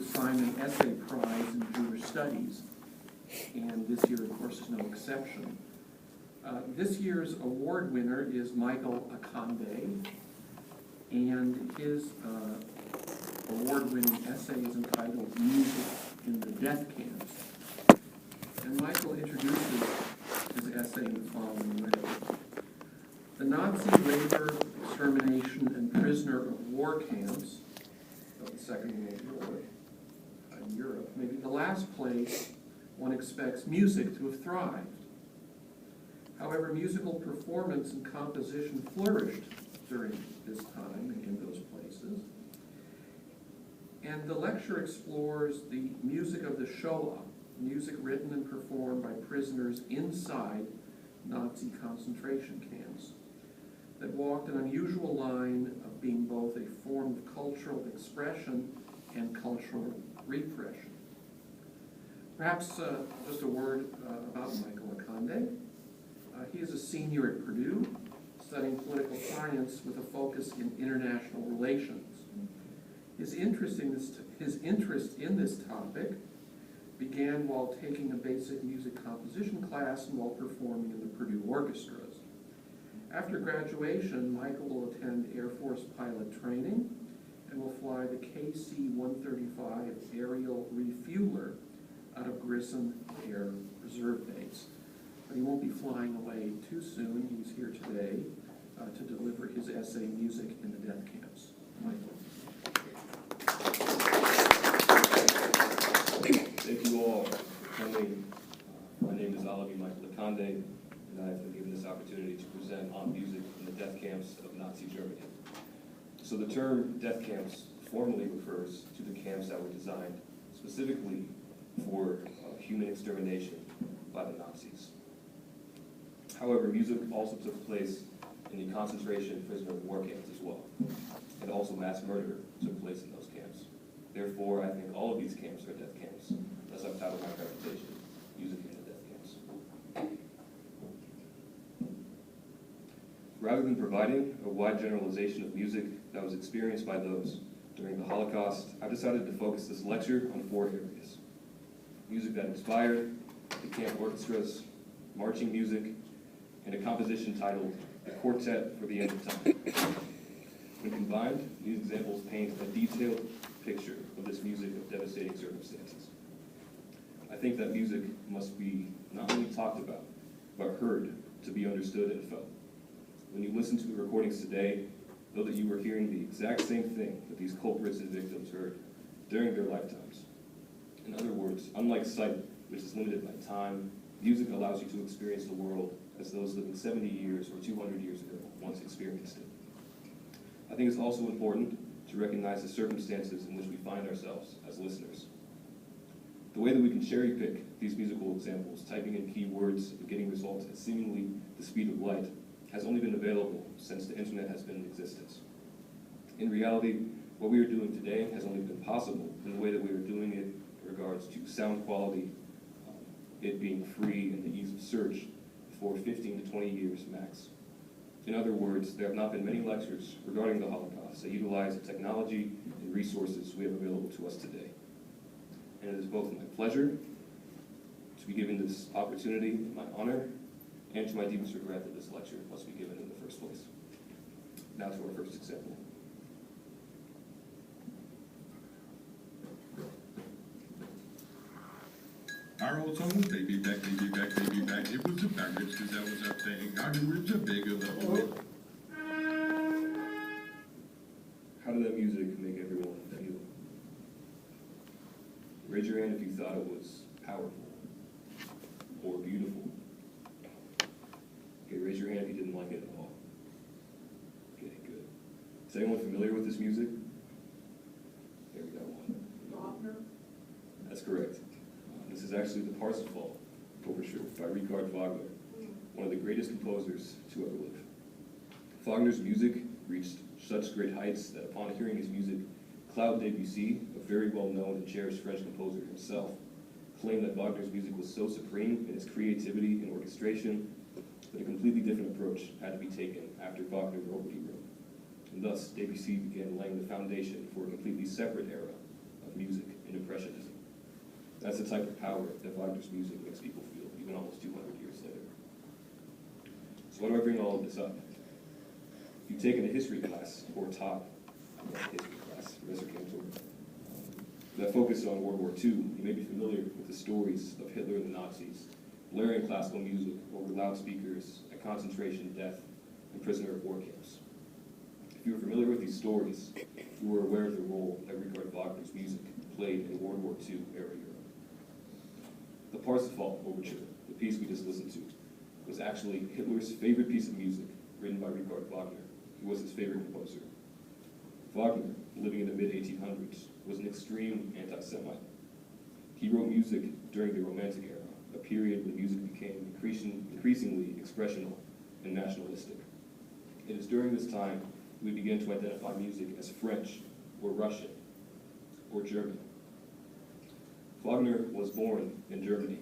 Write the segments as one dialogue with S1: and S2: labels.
S1: Simon Essay Prize in Jewish Studies, and this year, of course, is no exception. This year's award winner is Michael Akande, and his award-winning essay is entitled Music in the Death Camps. And Michael introduces his essay in the following way. The Nazi labor, extermination, and prisoner of war camps of the Second World War in Europe may be the last place one expects music to have thrived. However, musical performance and composition flourished during this time and in those places. And the lecture explores the music of the Shoah, music written and performed by prisoners inside Nazi concentration camps, that walked an unusual line of being both a form of cultural expression and cultural repression. Perhaps just a word about Michael Akande. He is a senior at Purdue, studying political science with a focus in international relations. His interest in this topic began while taking a basic music composition class and while performing in the Purdue orchestras. After graduation, Michael will attend Air Force pilot training and will fly the KC-135 aerial refueler out of Grissom Air Reserve Base. But he won't be flying away too soon. He's here today to deliver his essay, Music in the Death Camps. Michael.
S2: Thank you all for coming. My name is Alabi-Michael, and I have been given this opportunity to present on music in the death camps of Nazi Germany. So the term death camps formally refers to the camps that were designed specifically for human extermination by the Nazis. However, music also took place in the concentration prisoner of war camps as well, and also mass murder took place in those camps. Therefore, I think all of these camps are death camps. Thus, I've titled my presentation, Music in the Death Camps. Rather than providing a wide generalization of music that was experienced by those during the Holocaust, I've decided to focus this lecture on 4 areas. Music that inspired, the camp orchestras, marching music, and a composition titled The Quartet for the End of Time. When combined, these examples paint a detailed picture of this music of devastating circumstances. I think that music must be not only talked about, but heard to be understood and felt. When you listen to the recordings today, know that you are hearing the exact same thing that these culprits and victims heard during their lifetimes. In other words, unlike sight, which is limited by time, music allows you to experience the world as those living 70 years or 200 years ago once experienced it. I think it's also important to recognize the circumstances in which we find ourselves as listeners. The way that we can cherry pick these musical examples, typing in keywords and getting results at seemingly the speed of light, has only been available since the internet has been in existence. In reality, what we are doing today has only been possible in the way that we are doing it in regards to sound quality, it being free, and the ease of search for 15 to 20 years max. In other words, there have not been many lectures regarding the Holocaust that utilize the technology and resources we have available to us today. And it is both my pleasure to be given this opportunity, my honor, and to my deepest regret that this lecture must be given in the first place. Now to our first example.
S3: Our old song was Baby Back, Baby Back, Baby Back. It was about ribs because that was our thing. Our ribs are bigger than
S2: How did that music make everyone feel? Raise your hand if you thought it was powerful or beautiful. Okay, raise your hand if you didn't like it at all. Okay, good. Is anyone familiar with this music? There we go, one.
S1: Wagner?
S2: That's correct. This is actually the Parsifal Overture by Richard Wagner, one of the greatest composers to ever live. Wagner's music reached such great heights that upon hearing his music, Claude Debussy, a very well-known and cherished French composer himself, claimed that Wagner's music was so supreme in its creativity and orchestration that a completely different approach had to be taken after Wagner wrote what he wrote. And thus, Debussy began laying the foundation for a completely separate era of music and impressionism. That's the type of power that Wagner's music makes people feel, even almost 200 years later. So why do I bring all of this up? If you've taken a history class or taught a history class, Professor Cantor, that focused on World War II, you may be familiar with the stories of Hitler and the Nazis, blaring classical music over loudspeakers at concentration, death, and prisoner of war camps. If you were familiar with these stories, you were aware of the role that Richard Wagner's music played in World War II era Europe. The Parsifal Overture, the piece we just listened to, was actually Hitler's favorite piece of music written by Richard Wagner, who was his favorite composer. Wagner, living in the mid-1800s, was an extreme anti-Semite. He wrote music during the Romantic era, a period when music became increasingly expressional and nationalistic. It is during this time we begin to identify music as French, or Russian, or German. Wagner was born in Germany.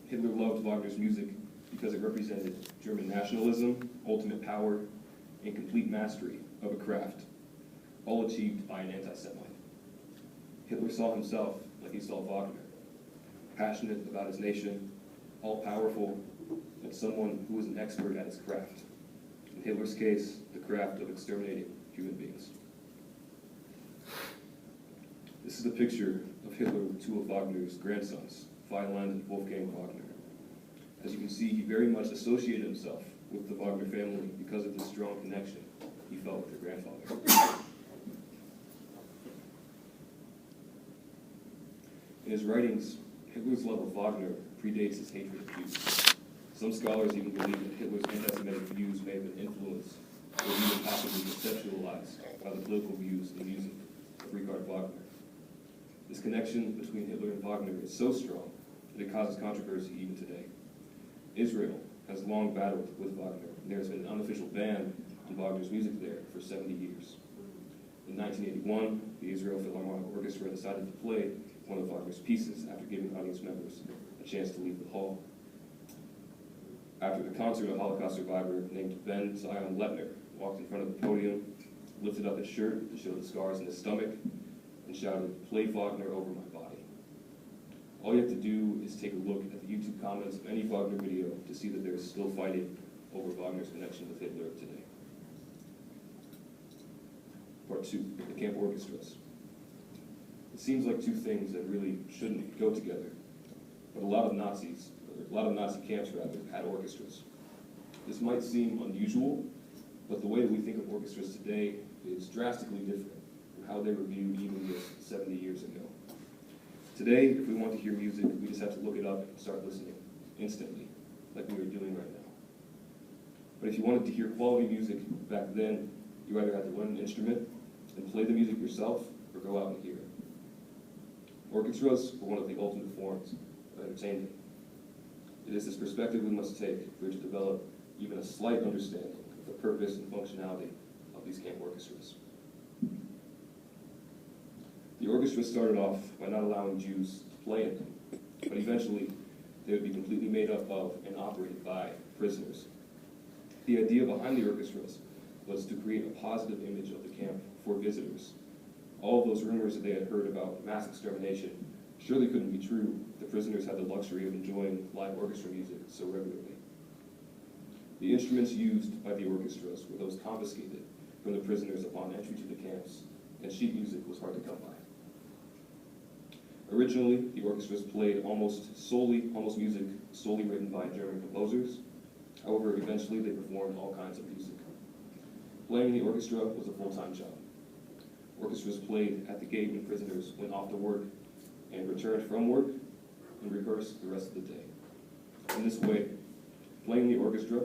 S2: Hitler loved Wagner's music because it represented German nationalism, ultimate power, and complete mastery of a craft, all achieved by an anti-Semite. Hitler saw himself like he saw Wagner, passionate about his nation, all-powerful, and someone who was an expert at his craft. In Hitler's case, the craft of exterminating human beings. This is a picture of Hitler with two of Wagner's grandsons, Wieland and Wolfgang Wagner. As you can see, he very much associated himself with the Wagner family because of the strong connection he felt with their grandfather. In his writings, Hitler's love of Wagner predates his hatred of Jews. Some scholars even believe that Hitler's anti-Semitic views may have been influenced or even possibly conceptualized by the political views and music of Richard Wagner. This connection between Hitler and Wagner is so strong that it causes controversy even today. Israel has long battled with Wagner, and there has been an unofficial ban on Wagner's music there for 70 years. In 1981, the Israel Philharmonic Orchestra decided to play one of Wagner's pieces after giving audience members a chance to leave the hall. After the concert, a Holocaust survivor named Ben Zion Letner walked in front of the podium, lifted up his shirt to show the scars in his stomach, and shouted, "Play Wagner over my body." All you have to do is take a look at the YouTube comments of any Wagner video to see that there is still fighting over Wagner's connection with Hitler today. Part 2, the camp orchestras. It seems like two things that really shouldn't go together, but a lot of Nazi camps had orchestras. This might seem unusual, but the way that we think of orchestras today is drastically different from how they were viewed even just 70 years ago. Today, if we want to hear music, we just have to look it up and start listening instantly, like we are doing right now. But if you wanted to hear quality music back then, you either had to learn an instrument and play the music yourself, or go out and hear it. Orchestras were one of the ultimate forms of entertainment. It is this perspective we must take if we are to develop even a slight understanding of the purpose and functionality of these camp orchestras. The orchestra started off by not allowing Jews to play in them, but eventually they would be completely made up of and operated by prisoners. The idea behind the orchestras was to create a positive image of the camp for visitors. All of those rumors that they had heard about mass extermination surely couldn't be true if the prisoners had the luxury of enjoying live orchestra music so regularly. The instruments used by the orchestras were those confiscated from the prisoners upon entry to the camps, and sheet music was hard to come by. Originally, the orchestras played almost music solely written by German composers. However, eventually they performed all kinds of music. Playing in the orchestra was a full-time job. Orchestras played at the gate when prisoners went off to work and returned from work and rehearsed the rest of the day. In this way, playing the orchestra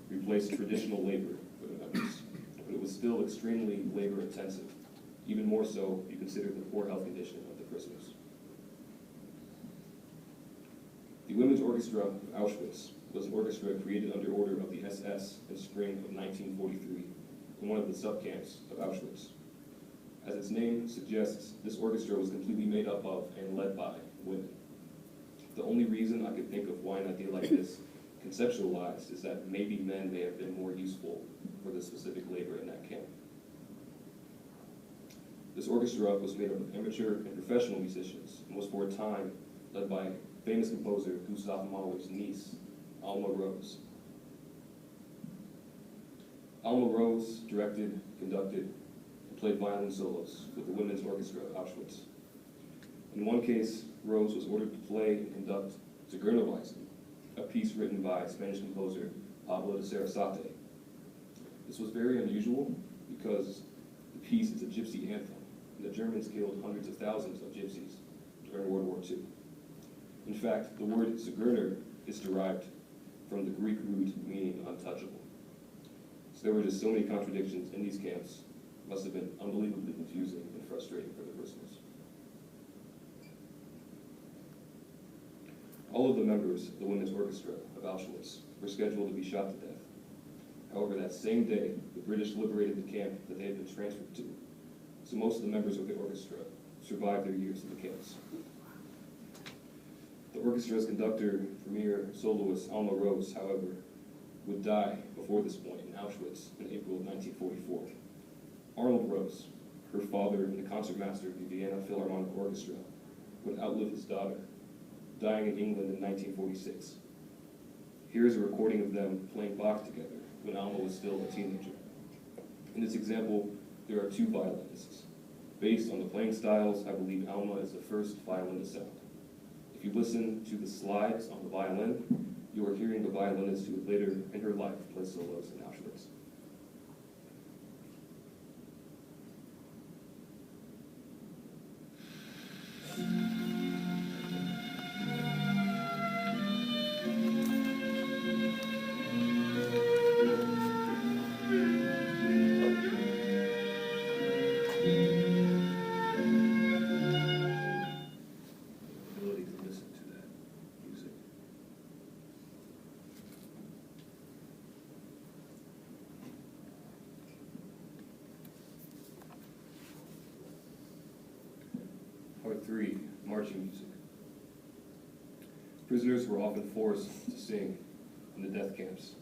S2: replaced traditional labor for the members, but it was still extremely labor-intensive, even more so if you consider the poor health condition of the prisoners. The Women's Orchestra of Auschwitz was an orchestra created under order of the SS in spring of 1943 in one of the subcamps of Auschwitz. As its name suggests, this orchestra was completely made up of and led by women. The only reason I could think of why an idea like this conceptualized is that maybe men may have been more useful for the specific labor in that camp. This orchestra was made up of amateur and professional musicians and was for a time led by famous composer Gustav Mahler's niece, Alma Rose. Alma Rose directed, conducted, and played violin solos with the Women's Orchestra of Auschwitz. In one case, Rose was ordered to play and conduct Zigeunerweisen, a piece written by Spanish composer Pablo de Sarasate. This was very unusual because the piece is a gypsy anthem, and the Germans killed hundreds of thousands of gypsies during World War II. In fact, the word Zigeuner is derived from the Greek root meaning untouchable. So there were just so many contradictions in these camps. It must have been unbelievably confusing and frustrating for the prisoners. All of the members of the Women's Orchestra of Auschwitz were scheduled to be shot to death. However, that same day, the British liberated the camp that they had been transferred to, so most of the members of the orchestra survived their years in the camps. The orchestra's conductor, premier soloist Alma Rose, however, would die before this point in Auschwitz in April of 1944. Arnold Rose, her father and the concertmaster of the Vienna Philharmonic Orchestra, would outlive his daughter, dying in England in 1946. Here is a recording of them playing Bach together when Alma was still a teenager. In this example, there are two violinists. Based on the playing styles, I believe Alma is the first violin to sound. If you listen to the slides on the violin, you are hearing the violinist who would later in her life play solos in Auschwitz. Ability to listen to that music. Part 3, marching music. Prisoners were often forced to sing in the death camps.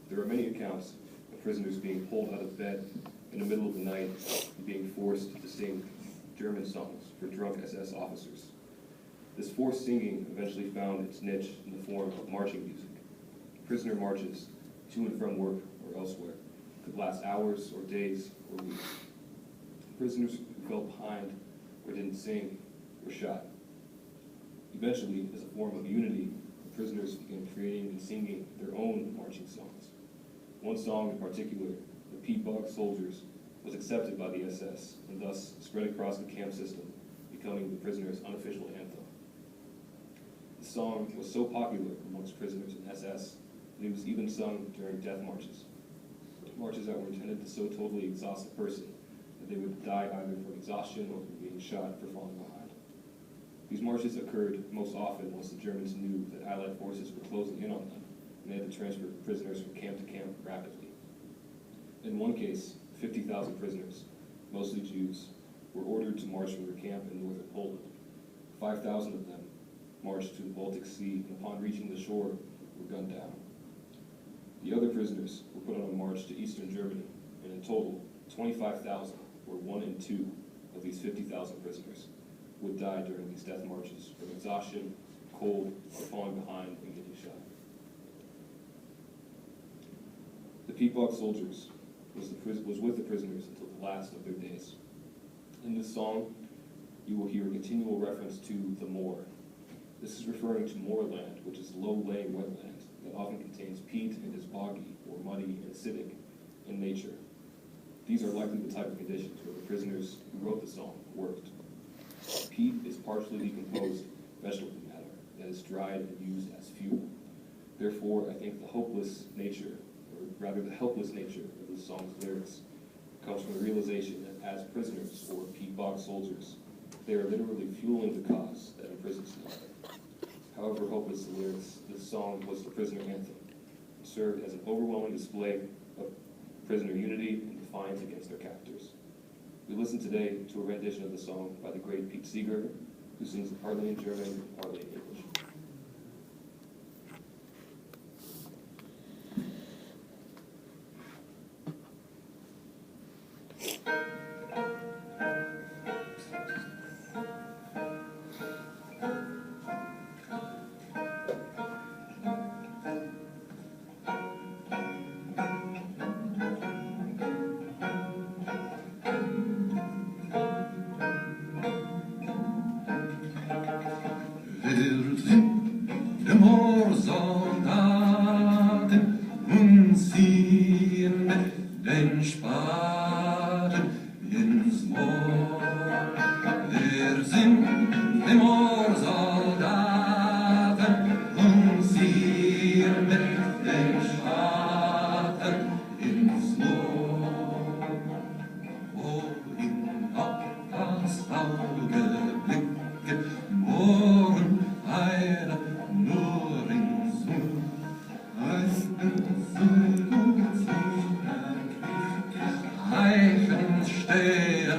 S2: There are many accounts of prisoners being pulled out of bed in the middle of the night and being forced to sing German songs for drunk SS officers. This forced singing eventually found its niche in the form of marching music. Prisoner marches to and from work or elsewhere could last hours or days or weeks. Prisoners who fell behind or didn't sing were shot. Eventually, as a form of unity, prisoners began creating and singing their own marching songs. One song in particular, the Pete-Bog Soldiers, was accepted by the SS and thus spread across the camp system, becoming the prisoners' unofficial anthem. The song was so popular amongst prisoners in SS that it was even sung during death marches. Marches that were intended to so totally exhaust a person that they would die either from exhaustion or from being shot for falling behind. These marches occurred most often once the Germans knew that Allied forces were closing in on them, and they had to transfer prisoners from camp to camp rapidly. In one case, 50,000 prisoners, mostly Jews, were ordered to march from their camp in northern Poland. 5,000 of them marched to the Baltic Sea, and upon reaching the shore, were gunned down. The other prisoners were put on a march to eastern Germany, and in total, 25,000, or 1 in 2, of these 50,000 prisoners would die during these death marches from exhaustion, cold, or falling behind and getting shot. The Pete-Bog Soldiers was with the prisoners until the last of their days. In this song, you will hear a continual reference to the moor. This is referring to moorland, which is low-laying wetland that often contains peat and is boggy or muddy and acidic in nature. These are likely the type of conditions where the prisoners who wrote the song worked. Peat is partially decomposed vegetable matter that is dried and used as fuel. Therefore, I think the hopeless nature, or rather the helpless nature of the song's lyrics comes from the realization that as prisoners, or Pete-Bog soldiers, they are literally fueling the cause that imprisons them. However hopeless the lyrics, this song was the prisoner anthem. It served as an overwhelming display of prisoner unity and defiance against their captors. We listen today to a rendition of the song by the great Pete Seeger, who sings it partly in German and partly in English.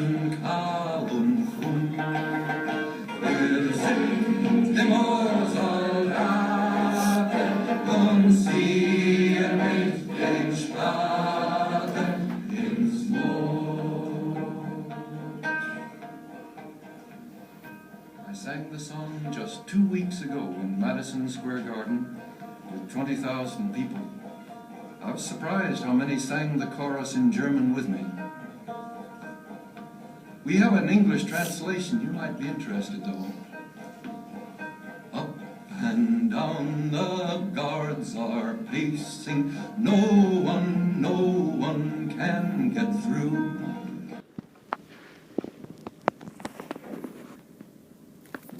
S4: and Calum Fum. We'll sing the Moors all rappen, on sea and make Spaten in smoke. I sang the song just 2 weeks ago in Madison Square Garden with 20,000 people. I was surprised how many sang the chorus in German with me. We have an English translation. You might be interested, though. Up and down the guards are pacing. No one can get through.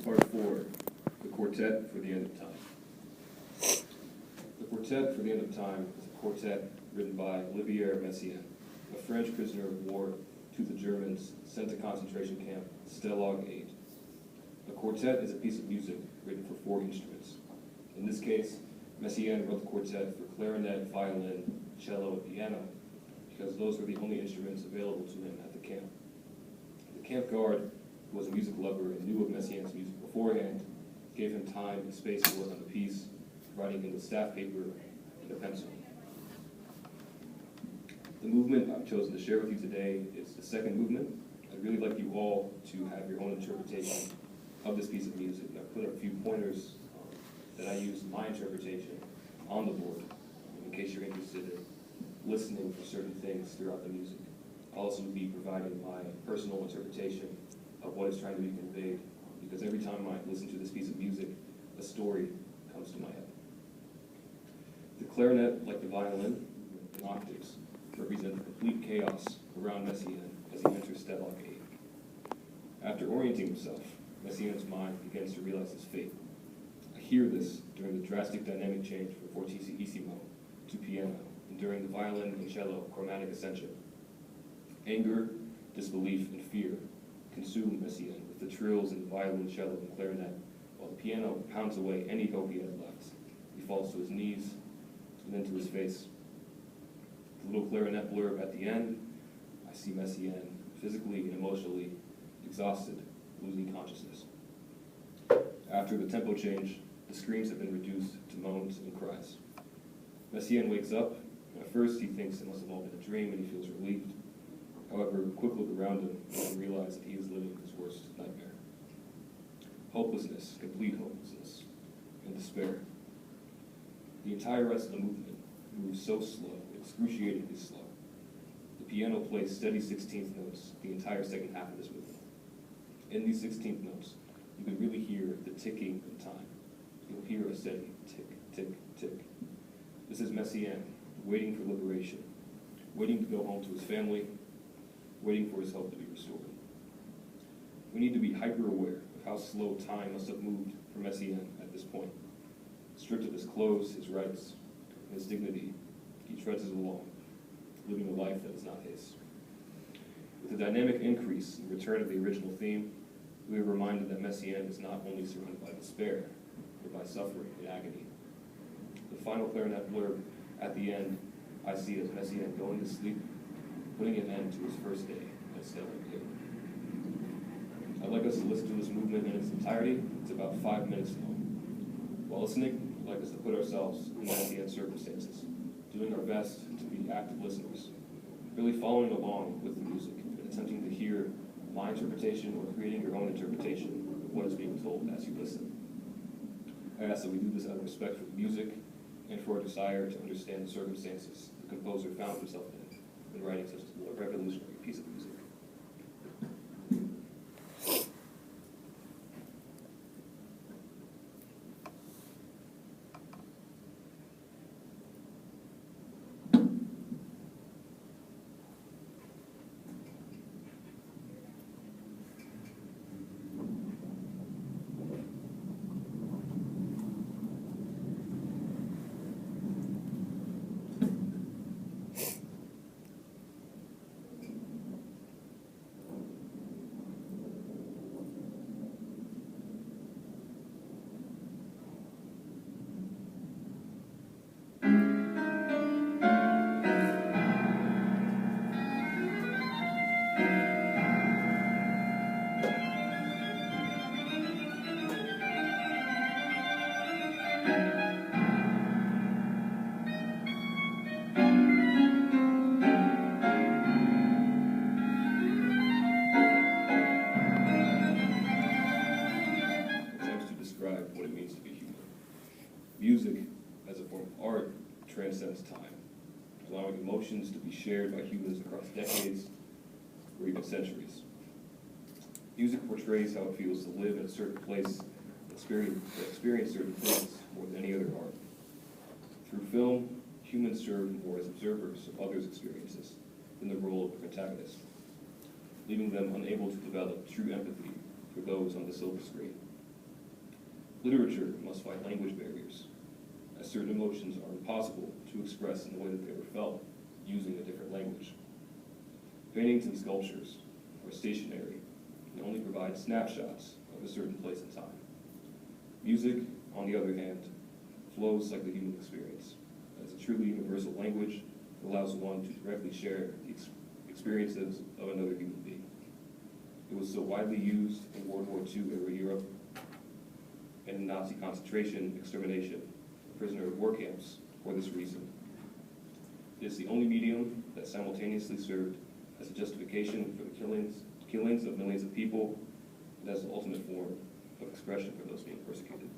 S2: Part 4, the Quartet for the End of Time. The Quartet for the End of Time is a quartet written by Olivier Messiaen, a French prisoner of war to the Germans sent to concentration camp Stalag 8. A quartet is a piece of music written for 4 instruments. In this case, Messiaen wrote the quartet for clarinet, violin, cello, and piano because those were the only instruments available to him at the camp. The camp guard, who was a music lover and knew of Messiaen's music beforehand, gave him time and space to work on the piece, writing him with staff paper and a pencil. The movement I've chosen to share with you today is the second movement. I'd really like you all to have your own interpretation of this piece of music. And I've put a few pointers that I use in my interpretation on the board, in case you're interested in listening for certain things throughout the music. I'll also be providing my personal interpretation of what is trying to be conveyed, because every time I listen to this piece of music, a story comes to my head. The clarinet, like the violin, in octaves, represent the complete chaos around Messiaen as he enters Stalag 8. After orienting himself, Messiaen's mind begins to realize his fate. I hear this during the drastic dynamic change from fortissimo to piano, and during the violin and cello chromatic ascension. Anger, disbelief, and fear consume Messiaen with the trills in the violin, cello, and clarinet, while the piano pounds away any hope he has left. He falls to his knees and then to his face. The little clarinet blurb at the end, I see Messiaen physically and emotionally exhausted, losing consciousness. After the tempo change, the screams have been reduced to moans and cries. Messiaen wakes up, and at first he thinks it must have all been a dream and he feels relieved. However, a quick look around him makes him realize that he is living his worst nightmare. Hopelessness, complete hopelessness, and despair. The entire rest of the movement moves so slow, excruciatingly slow. The piano plays steady 16th notes the entire second half of this movement. In these 16th notes, you can really hear the ticking of time. You'll hear a steady tick, tick, tick. This is Messiaen waiting for liberation, waiting to go home to his family, waiting for his hope to be restored. We need to be hyper-aware of how slow time must have moved for Messiaen at this point. Stripped of his clothes, his rights, and his dignity, he trudges along, living a life that is not his. With the dynamic increase and return of the original theme, we are reminded that Messiaen is not only surrounded by despair, but by suffering and agony. The final clarinet blurb at the end, I see as Messiaen going to sleep, putting an end to his first day at Stalag 8. I'd like us to listen to this movement in its entirety. It's about 5 minutes long. While listening, I'd like us to put ourselves in Messiaen's circumstances, doing our best to be active listeners, really following along with the music and attempting to hear my interpretation or creating your own interpretation of what is being told as you listen. I ask that we do this out of respect for the music and for our desire to understand the circumstances the composer found himself in writing such a revolutionary piece of music. transcends time, allowing emotions to be shared by humans across decades or even centuries. Music portrays how it feels to live in a certain place, experience certain things more than any other art. Through film, humans serve more as observers of others' experiences than the role of a protagonist, leaving them unable to develop true empathy for those on the silver screen. Literature must fight language barriers, as certain emotions are impossible to express in the way that they were felt using a different language. Paintings and sculptures, or stationery, can only provide snapshots of a certain place and time. Music, on the other hand, flows like the human experience, as a truly universal language that allows one to directly share the experiences of another human being. It was so widely used in World War II era Europe and in Nazi concentration, extermination, and prisoner of war camps for this reason. It is the only medium that simultaneously served as a justification for the killings of millions of people and as the ultimate form of expression for those being persecuted.